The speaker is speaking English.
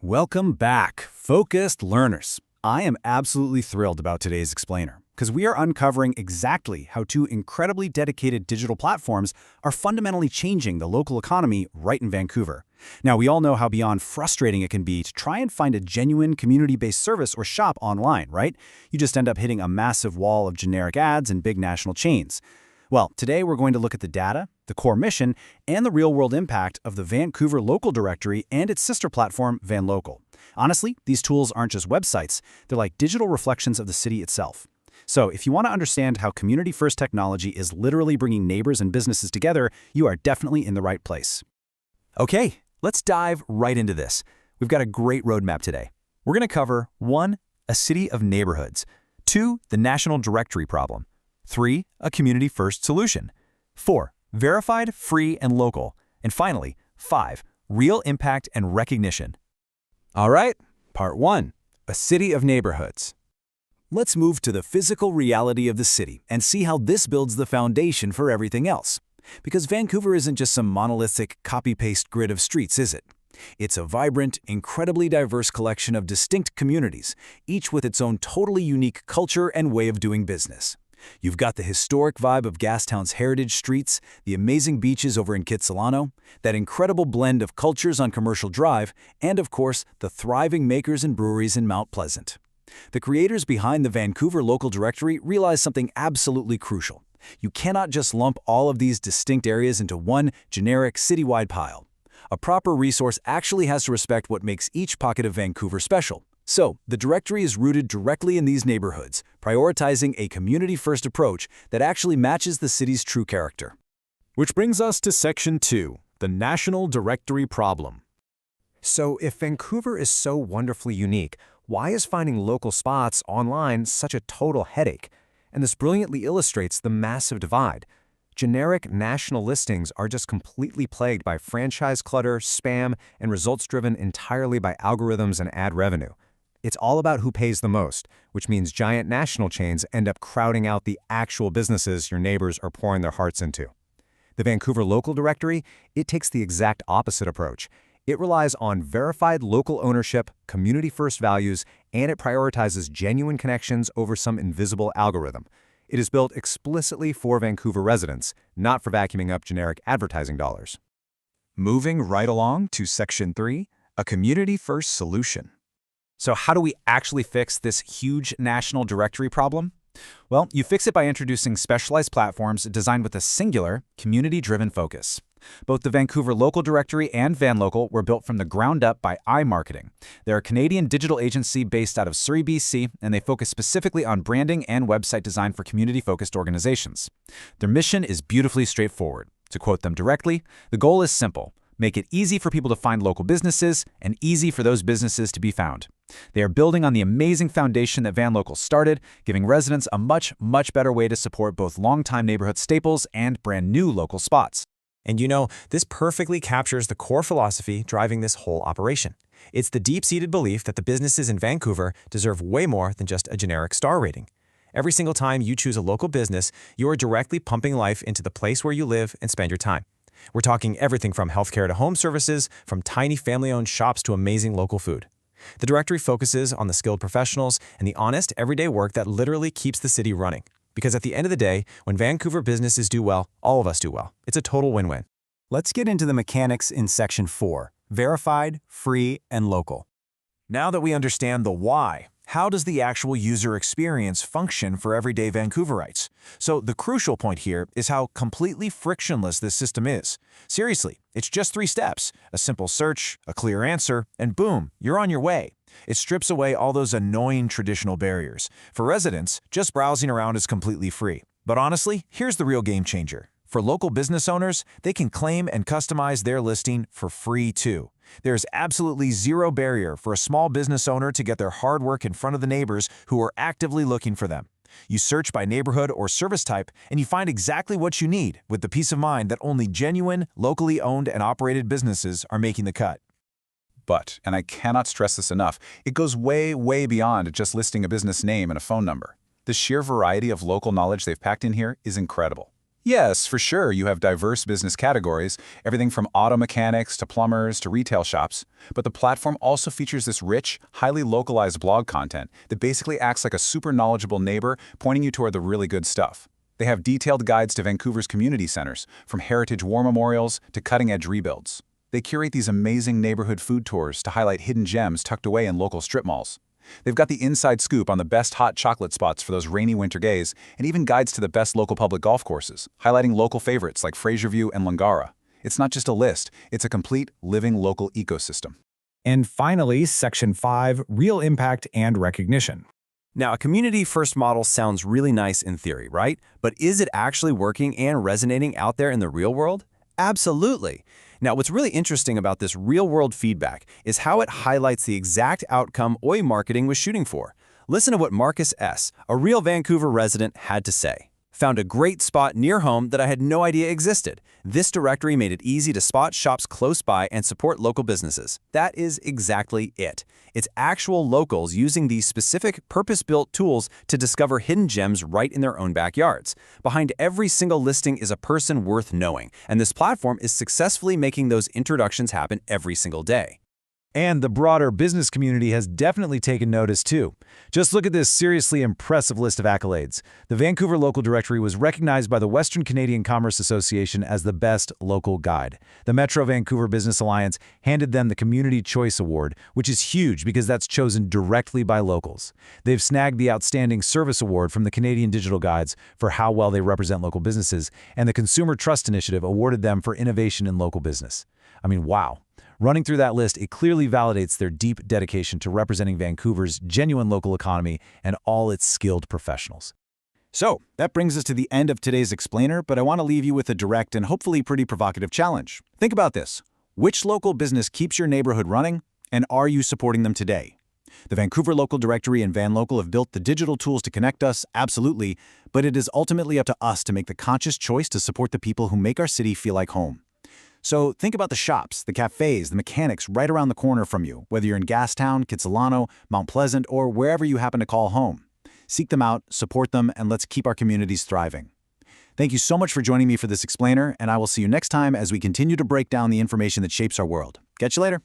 Welcome back, focused learners. I am absolutely thrilled about today's explainer, because we are uncovering exactly how two incredibly dedicated digital platforms are fundamentally changing the local economy right in Vancouver. Now, we all know how beyond frustrating it can be to try and find a genuine community-based service or shop online, right? You just end up hitting a massive wall of generic ads and big national chains. Well, today we're going to look at the data, the core mission, and the real-world impact of the Vancouver Local Directory and its sister platform, VanLocal. Honestly, these tools aren't just websites, they're like digital reflections of the city itself. So if you want to understand how community-first technology is literally bringing neighbors and businesses together, you are definitely in the right place. Okay, let's dive right into this. We've got a great roadmap today. We're going to cover 1. A city of neighborhoods, 2. The national directory problem, 3. A community-first solution, 4. Verified, free, and local, and finally, 5. Real impact and recognition. All right, part 1. A city of neighborhoods. Let's move to the physical reality of the city and see how this builds the foundation for everything else. Because Vancouver isn't just some monolithic, copy-paste grid of streets, is it? It's a vibrant, incredibly diverse collection of distinct communities, each with its own totally unique culture and way of doing business. You've got the historic vibe of Gastown's heritage streets, the amazing beaches over in Kitsilano, that incredible blend of cultures on Commercial Drive, and of course, the thriving makers and breweries in Mount Pleasant. The creators behind the Vancouver Local Directory realized something absolutely crucial. You cannot just lump all of these distinct areas into one generic citywide pile. A proper resource actually has to respect what makes each pocket of Vancouver special. So, the directory is rooted directly in these neighborhoods, prioritizing a community-first approach that actually matches the city's true character. Which brings us to Section 2, the national directory problem. So, if Vancouver is so wonderfully unique, why is finding local spots online such a total headache? And this brilliantly illustrates the massive divide. Generic national listings are just completely plagued by franchise clutter, spam, and results driven entirely by algorithms and ad revenue. It's all about who pays the most, which means giant national chains end up crowding out the actual businesses your neighbors are pouring their hearts into. The Vancouver Local Directory, it takes the exact opposite approach. It relies on verified local ownership, community-first values, and it prioritizes genuine connections over some invisible algorithm. It is built explicitly for Vancouver residents, not for vacuuming up generic advertising dollars. Moving right along to Section 3, a community-first solution. So how do we actually fix this huge national directory problem? Well, you fix it by introducing specialized platforms designed with a singular, community-driven focus. Both the Vancouver Local Directory and VanLocal were built from the ground up by iMarketing. They're a Canadian digital agency based out of Surrey, BC, and they focus specifically on branding and website design for community-focused organizations. Their mission is beautifully straightforward. To quote them directly, the goal is simple: make it easy for people to find local businesses and easy for those businesses to be found. They are building on the amazing foundation that VanLocal started, giving residents a much better way to support both longtime neighborhood staples and brand new local spots. And you know, this perfectly captures the core philosophy driving this whole operation. It's the deep-seated belief that the businesses in Vancouver deserve way more than just a generic star rating. Every single time you choose a local business, you are directly pumping life into the place where you live and spend your time. We're talking everything from healthcare to home services, from tiny family-owned shops to amazing local food. The directory focuses on the skilled professionals and the honest, everyday work that literally keeps the city running. Because at the end of the day, when Vancouver businesses do well, all of us do well. It's a total win-win. Let's get into the mechanics in Section 4, verified, free, and local. Now that we understand the why, how does the actual user experience function for everyday Vancouverites? So the crucial point here is how completely frictionless this system is. Seriously, it's just 3 steps: a simple search, a clear answer, and boom, you're on your way. It strips away all those annoying traditional barriers. For residents, just browsing around is completely free. But honestly, here's the real game changer. For local business owners, they can claim and customize their listing for free too. There's absolutely zero barrier for a small business owner to get their hard work in front of the neighbors who are actively looking for them. You search by neighborhood or service type, and you find exactly what you need with the peace of mind that only genuine, locally owned and operated businesses are making the cut. But, and I cannot stress this enough, it goes way beyond just listing a business name and a phone number. The sheer variety of local knowledge they've packed in here is incredible. Yes, for sure, you have diverse business categories, everything from auto mechanics to plumbers to retail shops. But the platform also features this rich, highly localized blog content that basically acts like a super knowledgeable neighbor pointing you toward the really good stuff. They have detailed guides to Vancouver's community centers, from heritage war memorials to cutting-edge rebuilds. They curate these amazing neighborhood food tours to highlight hidden gems tucked away in local strip malls. They've got the inside scoop on the best hot chocolate spots for those rainy winter days, and even guides to the best local public golf courses, highlighting local favorites like Fraserview and Langara. It's not just a list, it's a complete, living local ecosystem. And finally, Section 5, Real Impact and Recognition. Now, a community-first model sounds really nice in theory, right? But is it actually working and resonating out there in the real world? Absolutely. Now, what's really interesting about this real-world feedback is how it highlights the exact outcome OI marketing was shooting for. Listen to what Marcus S., a real Vancouver resident, had to say. Found a great spot near home that I had no idea existed. This directory made it easy to spot shops close by and support local businesses. That is exactly it. It's actual locals using these specific purpose-built tools to discover hidden gems right in their own backyards. Behind every single listing is a person worth knowing, and this platform is successfully making those introductions happen every single day. And the broader business community has definitely taken notice too. Just look at this seriously impressive list of accolades. The Vancouver Local Directory was recognized by the Western Canadian Commerce Association as the best local guide. The Metro Vancouver Business Alliance handed them the Community Choice Award, which is huge because that's chosen directly by locals. They've snagged the Outstanding Service Award from the Canadian Digital Guides for how well they represent local businesses, and the Consumer Trust Initiative awarded them for innovation in local business. I mean, wow. Running through that list, it clearly validates their deep dedication to representing Vancouver's genuine local economy and all its skilled professionals. So, that brings us to the end of today's explainer, but I want to leave you with a direct and hopefully pretty provocative challenge. Think about this. Which local business keeps your neighborhood running, and are you supporting them today? The Vancouver Local Directory and VanLocal have built the digital tools to connect us, absolutely, but it is ultimately up to us to make the conscious choice to support the people who make our city feel like home. So think about the shops, the cafes, the mechanics right around the corner from you, whether you're in Gastown, Kitsilano, Mount Pleasant, or wherever you happen to call home. Seek them out, support them, and let's keep our communities thriving. Thank you so much for joining me for this explainer, and I will see you next time as we continue to break down the information that shapes our world. Catch you later.